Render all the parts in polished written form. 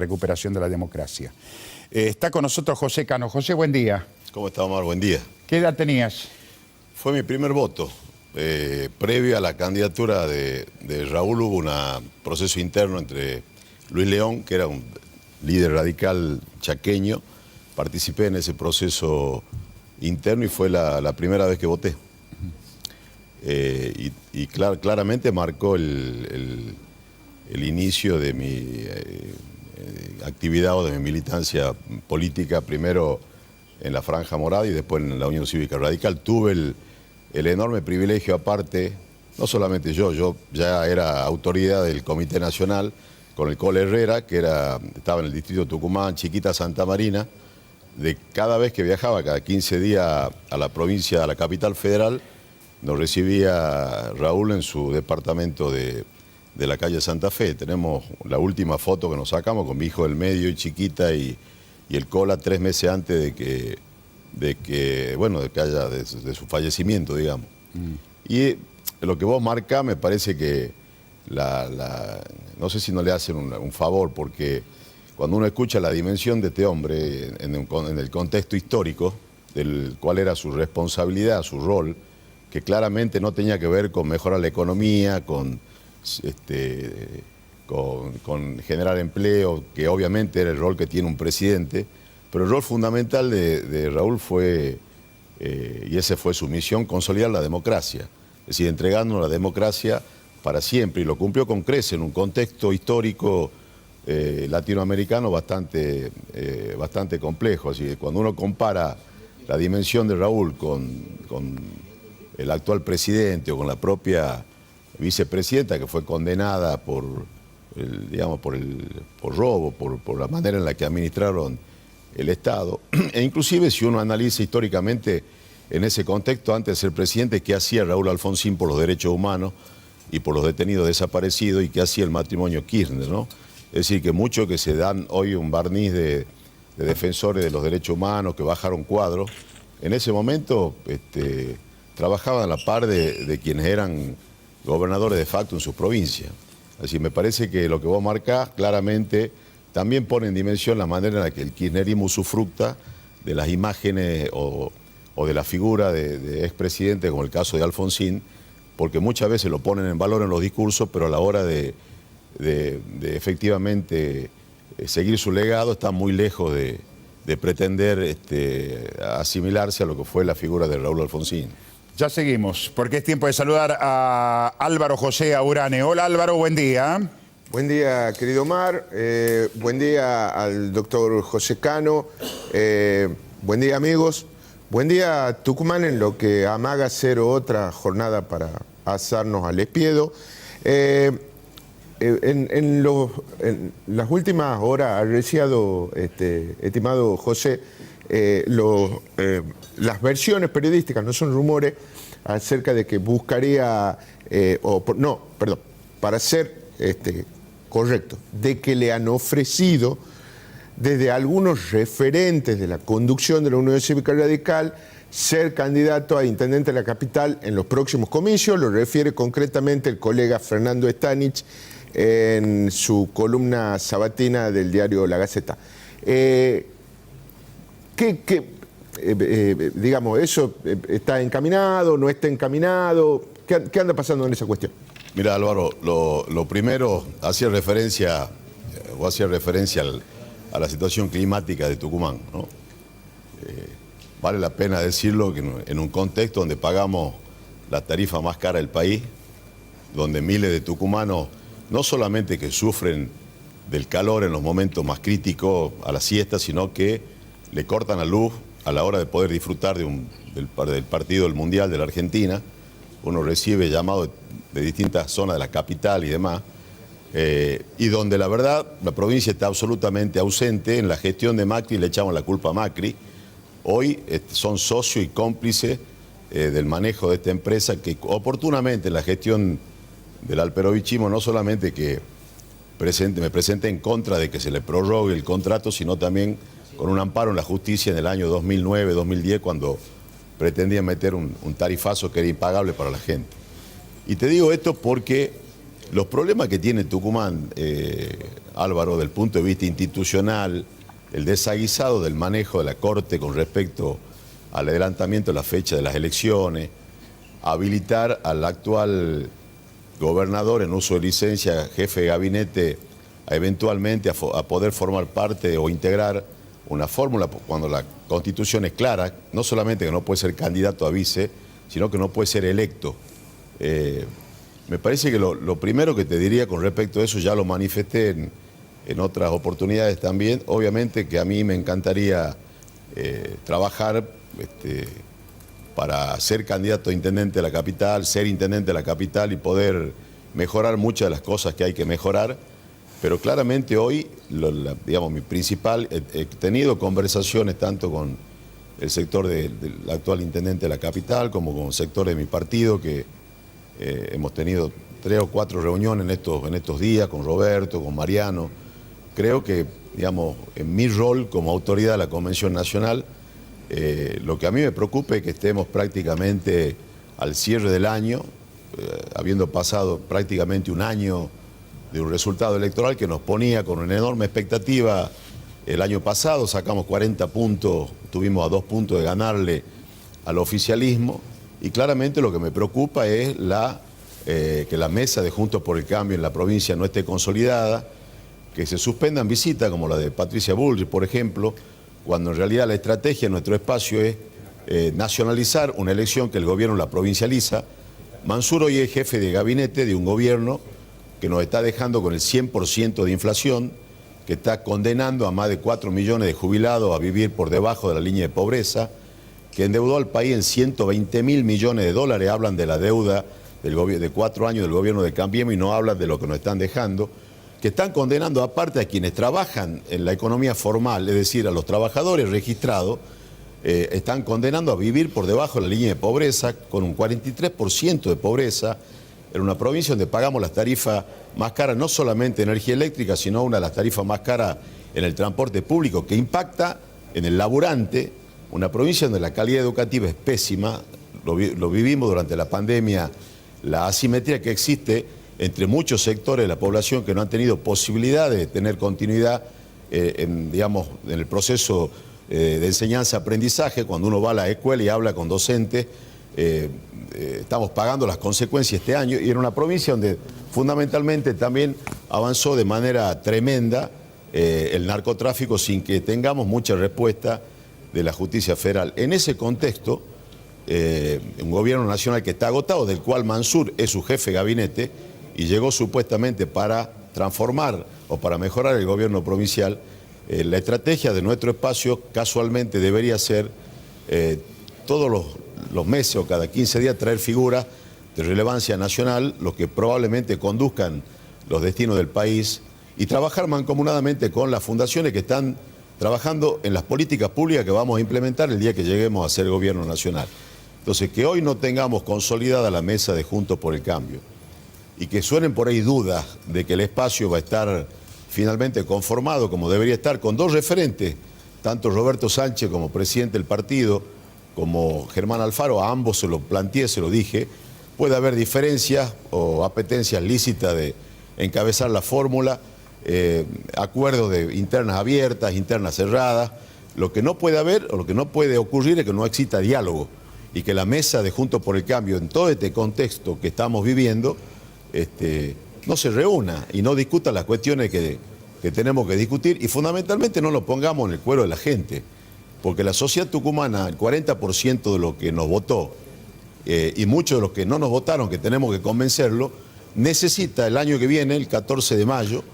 recuperación de la democracia. Está con nosotros José Cano. José, buen día. ¿Cómo está, Omar? Buen día. ¿Qué edad tenías? Fue mi primer voto. Previo a la candidatura de Raúl hubo un proceso interno entre Luis León, que era un líder radical chaqueño. Participé en ese proceso interno y fue la primera vez que voté. Claramente marcó el inicio de mi actividad o de mi militancia política, primero en la Franja Morada y después en la Unión Cívica Radical. Tuve el enorme privilegio aparte, no solamente yo ya era autoridad del Comité Nacional con el Cole Herrera, que estaba en el distrito de Tucumán, Chiquita, Santa Marina, de cada vez que viajaba, cada 15 días a la provincia, a la capital federal, nos recibía Raúl en su departamento de la calle Santa Fe. Tenemos la última foto que nos sacamos con mi hijo del medio y Chiquita y el Cola 3 meses antes de su fallecimiento, digamos. Y lo que vos marcás me parece que no sé si no le hacen un favor, porque cuando uno escucha la dimensión de este hombre en el contexto histórico, del cual era su responsabilidad, su rol, que claramente no tenía que ver con mejorar la economía, con generar empleo, que obviamente era el rol que tiene un presidente, pero el rol fundamental de Raúl fue, y esa fue su misión, consolidar la democracia, es decir, entregándonos la democracia para siempre, y lo cumplió con creces en un contexto histórico latinoamericano bastante complejo. Así que cuando uno compara la dimensión de Raúl con el actual presidente o con la propia vicepresidenta, que fue condenada por robo, por la manera en la que administraron el Estado, e inclusive si uno analiza históricamente en ese contexto, antes de ser presidente, qué hacía Raúl Alfonsín por los derechos humanos y por los detenidos desaparecidos, y qué hacía el matrimonio Kirchner, ¿no? Es decir, que muchos que se dan hoy un barniz de defensores de los derechos humanos, que bajaron cuadros, en ese momento trabajaban a la par de quienes eran gobernadores de facto en sus provincias. Así me parece que lo que vos marcás claramente también pone en dimensión la manera en la que el kirchnerismo usufructa de las imágenes o de la figura de expresidentes, como el caso de Alfonsín, porque muchas veces lo ponen en valor en los discursos, pero a la hora de efectivamente seguir su legado está muy lejos de pretender asimilarse a lo que fue la figura de Raúl Alfonsín. Ya seguimos, porque es tiempo de saludar a Álvaro José Aurane. Hola Álvaro, buen día. Buen día, querido Omar. Buen día al doctor José Cano. Buen día, amigos. Buen día, Tucumán, en lo que amaga ser otra jornada para asarnos al espiedo. En las últimas horas ha reciado, estimado José, las versiones periodísticas, no son rumores, acerca de que buscaría, para ser correcto, de que le han ofrecido desde algunos referentes de la conducción de la Unión Cívica Radical ser candidato a intendente de la capital en los próximos comicios. Lo refiere concretamente el colega Fernando Stanich en su columna sabatina del diario La Gaceta. Digamos, ¿eso está encaminado, no está encaminado? ¿Qué anda pasando en esa cuestión? Mira, Álvaro, lo primero hacía referencia a la situación climática de Tucumán, ¿no? Vale la pena decirlo que en un contexto donde pagamos la tarifa más cara del país, donde miles de tucumanos no solamente que sufren del calor en los momentos más críticos a la siesta, sino que le cortan la luz a la hora de poder disfrutar del partido del Mundial de la Argentina. Uno recibe llamados de distintas zonas de la capital y demás, y donde la verdad la provincia está absolutamente ausente. En la gestión de Macri le echamos la culpa a Macri. Hoy son socios y cómplices del manejo de esta empresa, que oportunamente en la gestión del alperovichismo no solamente que me presente en contra de que se le prorrogue el contrato, sino también con un amparo en la justicia en el año 2009-2010, cuando pretendían meter un tarifazo que era impagable para la gente. Y te digo esto porque Los problemas que tiene Tucumán, Álvaro, del punto de vista institucional, el desaguisado del manejo de la Corte con respecto al adelantamiento de la fecha de las elecciones, habilitar al actual gobernador en uso de licencia, jefe de gabinete, eventualmente a poder formar parte o integrar una fórmula cuando la Constitución es clara, no solamente que no puede ser candidato a vice, sino que no puede ser electo. Me parece que lo primero que te diría con respecto a eso, ya lo manifesté en otras oportunidades también, obviamente que a mí me encantaría trabajar para ser candidato a intendente de la capital, ser intendente de la capital y poder mejorar muchas de las cosas que hay que mejorar. Pero claramente hoy, digamos, mi principal, he tenido conversaciones tanto con el sector del actual intendente de la capital como con sectores de mi partido, que hemos tenido 3 o 4 reuniones en estos días con Roberto, con Mariano. Creo que, digamos, en mi rol como autoridad de la Convención Nacional, lo que a mí me preocupa es que estemos prácticamente al cierre del año, habiendo pasado prácticamente un año de un resultado electoral que nos ponía con una enorme expectativa. El año pasado sacamos 40 puntos, estuvimos a 2 puntos de ganarle al oficialismo, y claramente lo que me preocupa es que la mesa de Juntos por el Cambio en la provincia no esté consolidada, que se suspendan visitas como la de Patricia Bullrich, por ejemplo, cuando en realidad la estrategia en nuestro espacio es nacionalizar una elección que el gobierno la provincializa. Mansur hoy es jefe de gabinete de un gobierno que nos está dejando con el 100% de inflación, que está condenando a más de 4 millones de jubilados a vivir por debajo de la línea de pobreza, que endeudó al país en 120.000 millones de dólares. Hablan de la deuda de 4 años del gobierno de Cambiemos y no hablan de lo que nos están dejando, que están condenando aparte a quienes trabajan en la economía formal, es decir, a los trabajadores registrados, están condenando a vivir por debajo de la línea de pobreza, con un 43% de pobreza, en una provincia donde pagamos las tarifas más caras, no solamente energía eléctrica, sino una de las tarifas más caras en el transporte público, que impacta en el laburante, una provincia donde la calidad educativa es pésima. Lo vivimos durante la pandemia, la asimetría que existe entre muchos sectores de la población que no han tenido posibilidad de tener continuidad en el proceso de enseñanza-aprendizaje. Cuando uno va a la escuela y habla con docentes, estamos pagando las consecuencias este año, y en una provincia donde fundamentalmente también avanzó de manera tremenda el narcotráfico sin que tengamos mucha respuesta de la justicia federal. En ese contexto, un gobierno nacional que está agotado, del cual Mansur es su jefe de gabinete y llegó supuestamente para transformar o para mejorar el gobierno provincial, la estrategia de nuestro espacio casualmente debería ser todos los meses o cada 15 días traer figuras de relevancia nacional, los que probablemente conduzcan los destinos del país, y trabajar mancomunadamente con las fundaciones que están trabajando en las políticas públicas que vamos a implementar el día que lleguemos a ser gobierno nacional. Entonces, que hoy no tengamos consolidada la mesa de Juntos por el Cambio y que suenen por ahí dudas de que el espacio va a estar finalmente conformado como debería estar, con 2 referentes, tanto Roberto Sánchez como presidente del partido, como Germán Alfaro, a ambos se lo planteé, se lo dije. Puede haber diferencias o apetencias lícitas de encabezar la fórmula, acuerdos de internas abiertas, internas cerradas. Lo que no puede haber o lo que no puede ocurrir es que no exista diálogo y que la mesa de Juntos por el Cambio, en todo este contexto que estamos viviendo, no se reúna y no discuta las cuestiones que tenemos que discutir, y fundamentalmente no nos pongamos en el cuero de la gente, porque la sociedad tucumana, el 40% de los que nos votó y muchos de los que no nos votaron, que tenemos que convencerlo, necesita el año que viene, el 14 de mayo,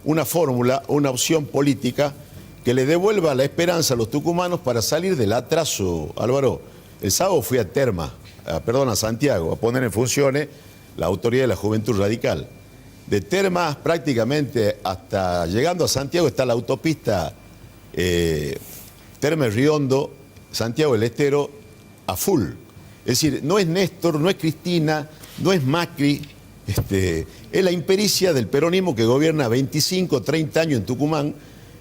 una fórmula, una opción política que le devuelva la esperanza a los tucumanos para salir del atraso. Álvaro, el sábado fui a Santiago, a poner en funciones la Autoridad de la Juventud Radical. De Termas prácticamente hasta llegando a Santiago está la autopista Termes Riondo, Santiago del Estero, a full. Es decir, no es Néstor, no es Cristina, no es Macri, es la impericia del peronismo que gobierna 25, 30 años en Tucumán,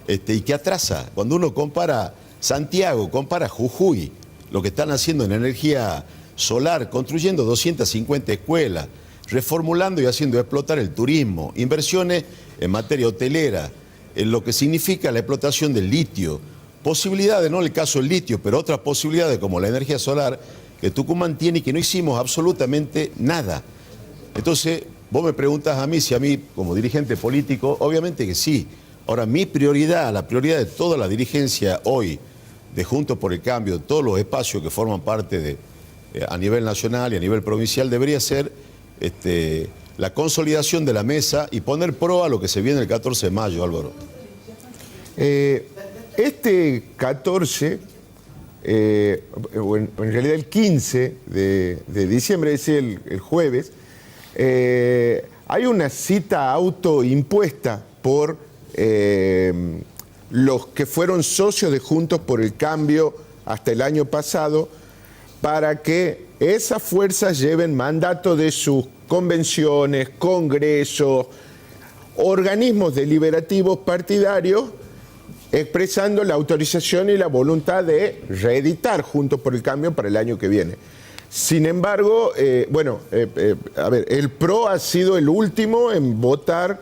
y que atrasa. Cuando uno compara Santiago, compara Jujuy, lo que están haciendo en energía solar, construyendo 250 escuelas, reformulando y haciendo explotar el turismo, inversiones en materia hotelera, en lo que significa la explotación del litio, posibilidades, no el caso del litio, pero otras posibilidades como la energía solar que Tucumán tiene y que no hicimos absolutamente nada. Entonces, vos me preguntas a mí si a mí, como dirigente político, obviamente que sí. Ahora, mi prioridad, la prioridad de toda la dirigencia hoy, de Juntos por el Cambio, todos los espacios que forman parte de, a nivel nacional y a nivel provincial, debería ser la consolidación de la mesa y poner pro a lo que se viene el 14 de mayo, Álvaro. Este 14, en realidad el 15 de diciembre, es decir, el jueves, hay una cita autoimpuesta por los que fueron socios de Juntos por el Cambio hasta el año pasado, para que esas fuerzas lleven mandato de sus convenciones, congresos, organismos deliberativos partidarios, expresando la autorización y la voluntad de reeditar Juntos por el Cambio para el año que viene. Sin embargo, el PRO ha sido el último en votar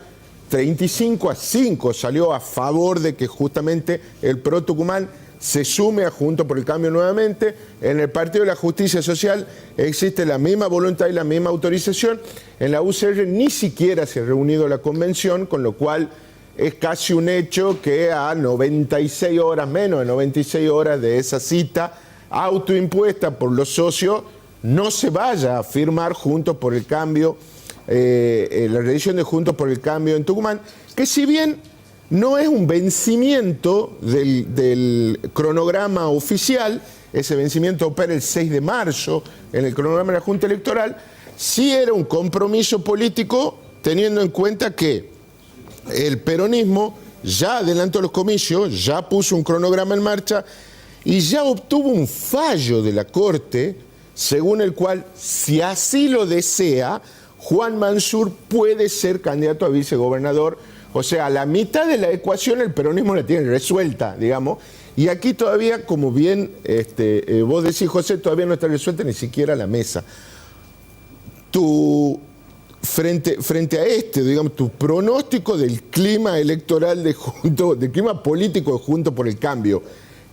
35-5, salió a favor de que justamente el PRO Tucumán se sume a Juntos por el Cambio nuevamente. En el Partido de la Justicia Social existe la misma voluntad y la misma autorización. En la UCR ni siquiera se ha reunido la convención, con lo cual es casi un hecho que a 96 horas, menos de 96 horas de esa cita autoimpuesta por los socios, no se vaya a firmar Juntos por el Cambio, la reedición de Juntos por el Cambio en Tucumán, que si bien no es un vencimiento del cronograma oficial, ese vencimiento opera el 6 de marzo en el cronograma de la Junta Electoral, sí era un compromiso político, teniendo en cuenta que el peronismo ya adelantó los comicios, ya puso un cronograma en marcha y ya obtuvo un fallo de la Corte según el cual, si así lo desea, Juan Mansur puede ser candidato a vicegobernador. O sea, a la mitad de la ecuación el peronismo la tiene resuelta, digamos, y aquí todavía, como bien vos decís, José, todavía no está resuelta ni siquiera la mesa. Frente a digamos, tu pronóstico del clima electoral del clima político de Juntos por el Cambio,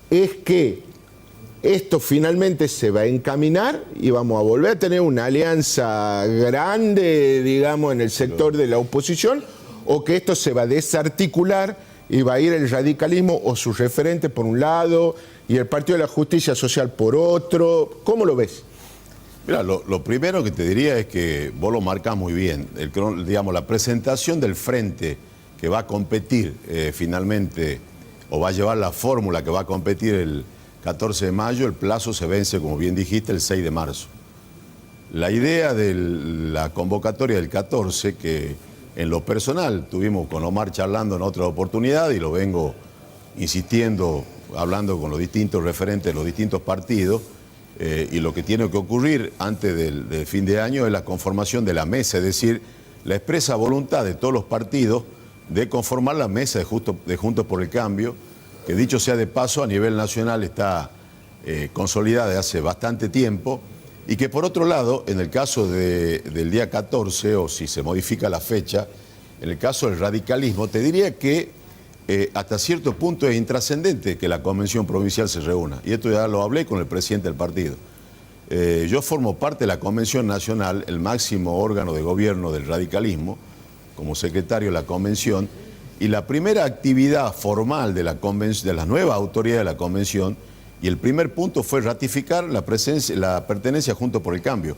es que esto finalmente se va a encaminar y vamos a volver a tener una alianza grande, digamos, en el sector de la oposición, o que esto se va a desarticular y va a ir el radicalismo o su referente por un lado y el Partido de la Justicia Social por otro. ¿Cómo lo ves? Mira, lo primero que te diría es que vos lo marcás muy bien. Digamos, la presentación del frente que va a competir finalmente, o va a llevar la fórmula que va a competir el 14 de mayo, el plazo se vence, como bien dijiste, el 6 de marzo. La idea de la convocatoria del 14, que en lo personal tuvimos con Omar charlando en otra oportunidad y lo vengo insistiendo, hablando con los distintos referentes de los distintos partidos, y lo que tiene que ocurrir antes del fin de año es la conformación de la mesa, es decir, la expresa voluntad de todos los partidos de conformar la mesa de Juntos por el Cambio, que dicho sea de paso a nivel nacional está consolidada de hace bastante tiempo, y que por otro lado, en el caso del día 14, o si se modifica la fecha, en el caso del radicalismo, te diría que hasta cierto punto es intrascendente que la convención provincial se reúna, y esto ya lo hablé con el presidente del partido. Yo formo parte de la convención nacional, el máximo órgano de gobierno del radicalismo, como secretario de la convención, y la primera actividad formal de la nueva autoridad de la convención, y el primer punto fue ratificar la pertenencia a Juntos por el Cambio.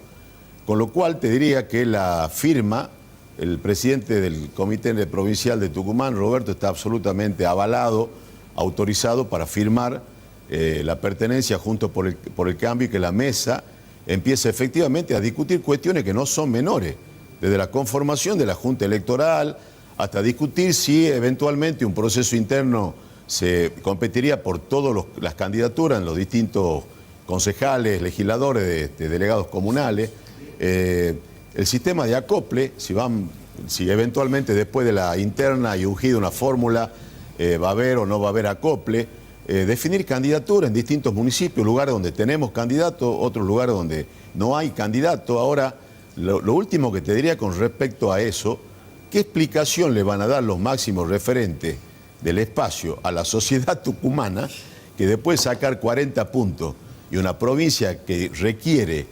Con lo cual te diría que la firma, el presidente del Comité Provincial de Tucumán, Roberto, está absolutamente avalado, autorizado para firmar la pertenencia a Juntos por el Cambio, y que la mesa empiece efectivamente a discutir cuestiones que no son menores, desde la conformación de la Junta Electoral hasta discutir si eventualmente un proceso interno se competiría por todas las candidaturas en los distintos concejales, legisladores, de delegados comunales, el sistema de acople, si eventualmente después de la interna y ungida una fórmula va a haber o no va a haber acople, definir candidaturas en distintos municipios, lugares donde tenemos candidatos, otros lugares donde no hay candidato. Ahora, Lo último que te diría con respecto a eso, ¿qué explicación le van a dar los máximos referentes del espacio a la sociedad tucumana que después de sacar 40 puntos y una provincia que requiere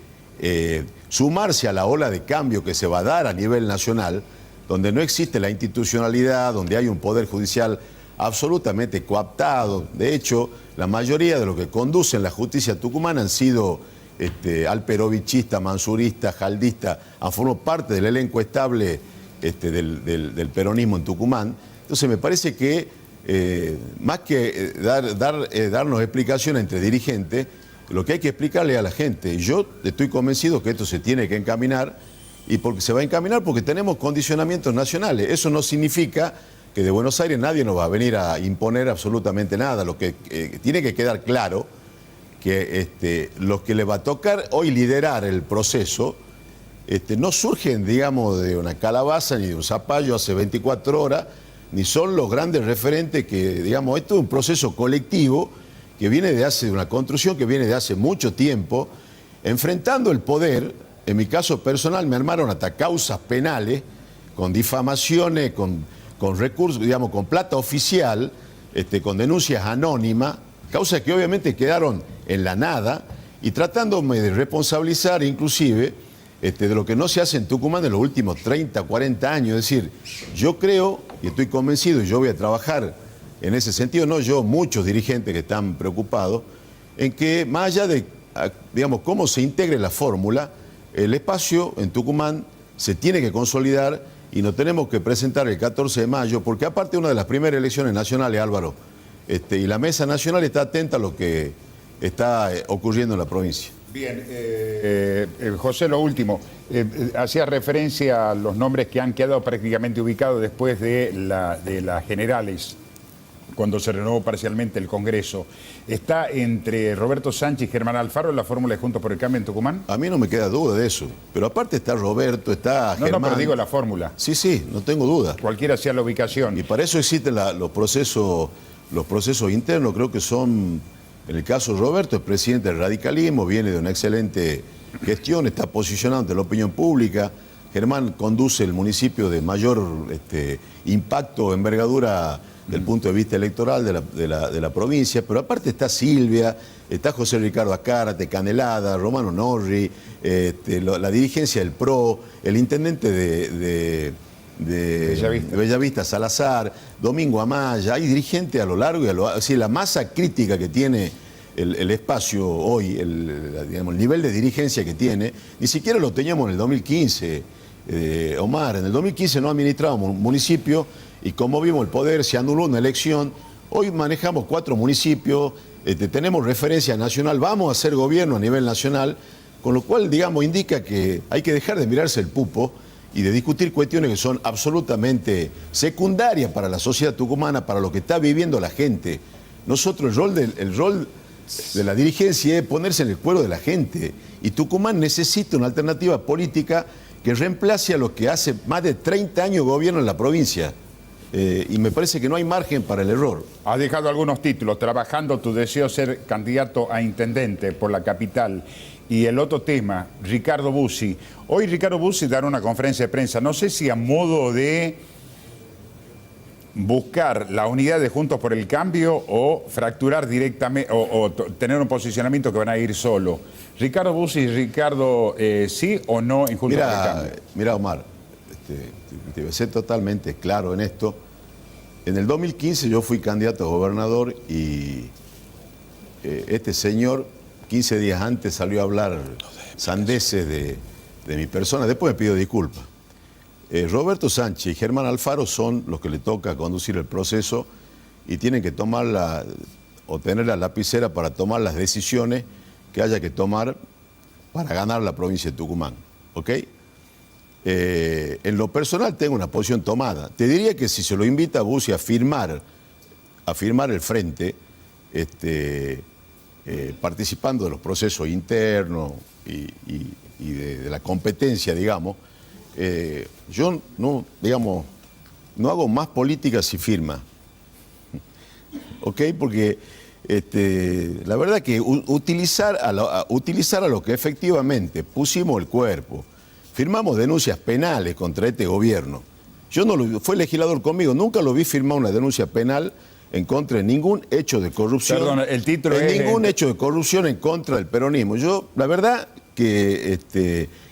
sumarse a la ola de cambio que se va a dar a nivel nacional, donde no existe la institucionalidad, donde hay un poder judicial absolutamente coaptado? De hecho, la mayoría de los que conducen la justicia tucumana han sido alperovichistas, mansuristas, jaldistas, han formado parte del elenco estable del peronismo en Tucumán. Entonces me parece que más que darnos explicaciones entre dirigentes, lo que hay que explicarle a la gente. Yo estoy convencido que esto se tiene que encaminar, y porque se va a encaminar porque tenemos condicionamientos nacionales. Eso no significa que de Buenos Aires nadie nos va a venir a imponer absolutamente nada. Lo que tiene que quedar claro que los que le va a tocar hoy liderar el proceso no surgen, digamos, de una calabaza ni de un zapallo hace 24 horas, ni son los grandes referentes que, digamos, esto es un proceso colectivo que viene de una construcción que viene de hace mucho tiempo, enfrentando el poder. En mi caso personal me armaron hasta causas penales, con difamaciones, con recursos, digamos, con plata oficial, con denuncias anónimas, causas que obviamente quedaron en la nada, y tratándome de responsabilizar inclusive de lo que no se hace en Tucumán en los últimos 30, 40 años. Es decir, yo creo y estoy convencido, y yo voy a trabajar en ese sentido, no yo, muchos dirigentes que están preocupados, en que más allá de, digamos, cómo se integre la fórmula, el espacio en Tucumán se tiene que consolidar y nos tenemos que presentar el 14 de mayo, porque aparte una de las primeras elecciones nacionales, Álvaro, y la Mesa Nacional está atenta a lo que está ocurriendo en la provincia. Bien, José, lo último, hacía referencia a los nombres que han quedado prácticamente ubicados después de las generales, cuando se renovó parcialmente el Congreso. ¿Está entre Roberto Sánchez y Germán Alfaro en la fórmula de Juntos por el Cambio en Tucumán? A mí no me queda duda de eso, pero aparte está Roberto, está Germán. No, pero digo la fórmula. Sí, no tengo duda. Cualquiera sea la ubicación. Y para eso existen los procesos internos. Creo que son, en el caso de Roberto, es presidente del radicalismo, viene de una excelente gestión, está posicionado ante la opinión pública. Germán conduce el municipio de mayor impacto, envergadura del punto de vista electoral de la provincia, pero aparte está Silvia, está José Ricardo Acárate, Canelada, Romano Norri, la dirigencia del PRO, el intendente de Bellavista, Salazar, Domingo Amaya. Hay dirigentes a lo largo y a lo largo. Es decir, la masa crítica que tiene el espacio hoy, digamos, el nivel de dirigencia que tiene, ni siquiera lo teníamos en el 2015, Omar. En el 2015 no administrábamos un municipio y como vimos el poder se anuló una elección. Hoy manejamos 4 municipios, tenemos referencia nacional, vamos a hacer gobierno a nivel nacional, con lo cual, digamos, indica que hay que dejar de mirarse el pupo y de discutir cuestiones que son absolutamente secundarias para la sociedad tucumana, para lo que está viviendo la gente. Nosotros, el rol de la dirigencia es ponerse en el cuero de la gente, y Tucumán necesita una alternativa política que reemplace a los que hace más de 30 años gobiernan la provincia. Y me parece que no hay margen para el error. Has dejado algunos títulos, trabajando tu deseo de ser candidato a intendente por la capital. Y el otro tema, Ricardo Bussi. Hoy Ricardo Bussi dará una conferencia de prensa, no sé si a modo de buscar la unidad de Juntos por el Cambio o fracturar directamente, o tener un posicionamiento que van a ir solo. Ricardo Bussi, ¿sí o no en Juntos por el Cambio? Mira, Omar, debe ser totalmente claro en esto. En el 2015 yo fui candidato a gobernador y este señor 15 días antes salió a hablar sandeces de mi persona. Después me pidió disculpas. Roberto Sánchez y Germán Alfaro son los que le toca conducir el proceso y tienen que tomar o tener la lapicera para tomar las decisiones que haya que tomar para ganar la provincia de Tucumán. ¿Ok? En lo personal tengo una posición tomada. Te diría que si se lo invita a Bussi a firmar el frente, participando de los procesos internos y de la competencia, digamos, yo no hago más política si firma. ¿Ok? Porque la verdad que utilizar a los que efectivamente pusimos el cuerpo, firmamos denuncias penales contra este gobierno. Yo no lo, fue legislador conmigo, nunca lo vi firmar una denuncia penal en contra de ningún hecho de corrupción. Perdón, el título en es... ningún hecho de corrupción en contra del peronismo. Yo, la verdad, que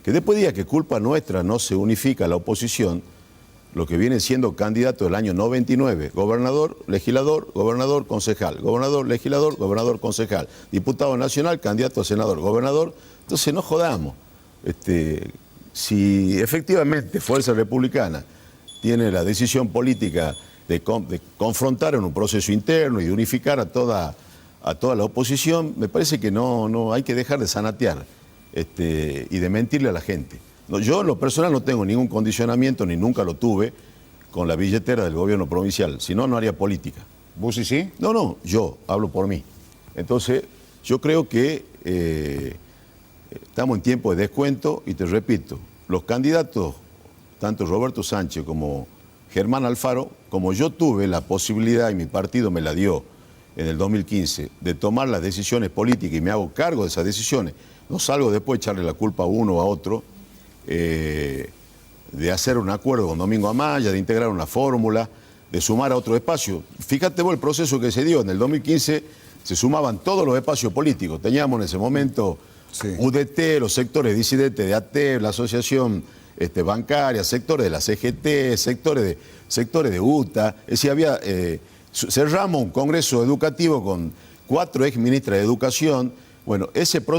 después de que culpa nuestra no se unifica la oposición, lo que viene siendo candidato del año 99, gobernador, legislador, gobernador, concejal, gobernador, legislador, gobernador, concejal, diputado nacional, candidato a senador, gobernador. Entonces no jodamos. Si efectivamente Fuerza Republicana tiene la decisión política de confrontar en un proceso interno y de unificar a toda la oposición, me parece que no hay que dejar de zanatear y de mentirle a la gente. No, yo en lo personal no tengo ningún condicionamiento, ni nunca lo tuve, con la billetera del gobierno provincial. Si no, no haría política. ¿Bussi sí? No, yo hablo por mí. Entonces, yo creo que estamos en tiempo de descuento y te repito, los candidatos, tanto Roberto Sánchez como Germán Alfaro, como yo tuve la posibilidad y mi partido me la dio en el 2015 de tomar las decisiones políticas y me hago cargo de esas decisiones, no salgo después de echarle la culpa a uno o a otro, de hacer un acuerdo con Domingo Amaya, de integrar una fórmula, de sumar a otro espacio. Fíjate vos el proceso que se dio. En el 2015 se sumaban todos los espacios políticos. Teníamos en ese momento UDT, los sectores disidentes de ATE, la asociación bancaria, sectores de la CGT, sectores de UTA. Es decir, cerramos un congreso educativo con 4 exministras de Educación. Bueno,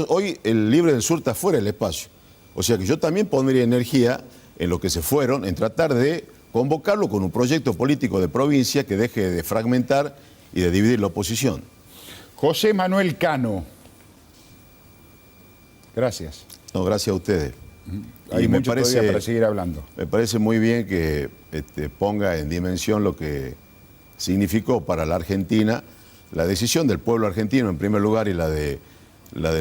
hoy el Libre del Sur está fuera del espacio. O sea que yo también pondría energía en lo que se fueron, en tratar de convocarlo con un proyecto político de provincia que deje de fragmentar y de dividir la oposición. José Manuel Cano. Gracias. No, gracias a ustedes. Hay mucho todavía para seguir hablando. Me parece muy bien que ponga en dimensión lo que significó para la Argentina la decisión del pueblo argentino en primer lugar y la de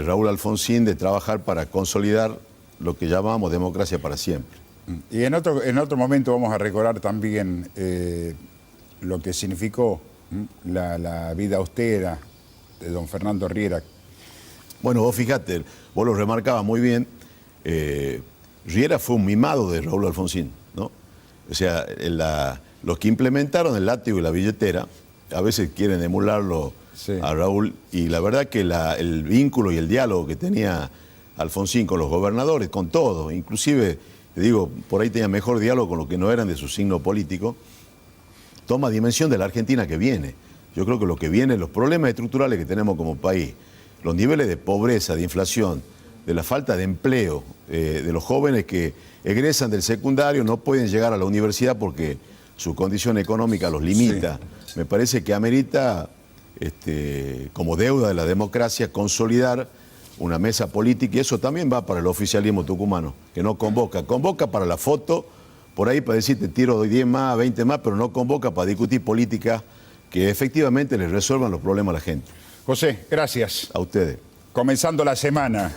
Raúl Alfonsín de trabajar para consolidar lo que llamamos democracia para siempre. Y en otro momento vamos a recordar también lo que significó la vida austera de don Fernando Riera. Bueno, vos fíjate, vos lo remarcabas muy bien, Riera fue un mimado de Raúl Alfonsín, ¿no? O sea, los que implementaron el látigo y la billetera, a veces quieren emularlo a Raúl, y la verdad que el vínculo y el diálogo que tenía Alfonsín con los gobernadores, con todo, inclusive, te digo, por ahí tenía mejor diálogo con los que no eran de su signo político, toma dimensión de la Argentina que viene. Yo creo que lo que viene, los problemas estructurales que tenemos como país, los niveles de pobreza, de inflación, de la falta de empleo, de los jóvenes que egresan del secundario, no pueden llegar a la universidad porque su condición económica los limita. Sí. Me parece que amerita, como deuda de la democracia, consolidar una mesa política, y eso también va para el oficialismo tucumano, que no convoca. Convoca para la foto, por ahí para decir te tiro doy 10 más, 20 más, pero no convoca para discutir política que efectivamente les resuelvan los problemas a la gente. José, gracias. A ustedes. Comenzando la semana.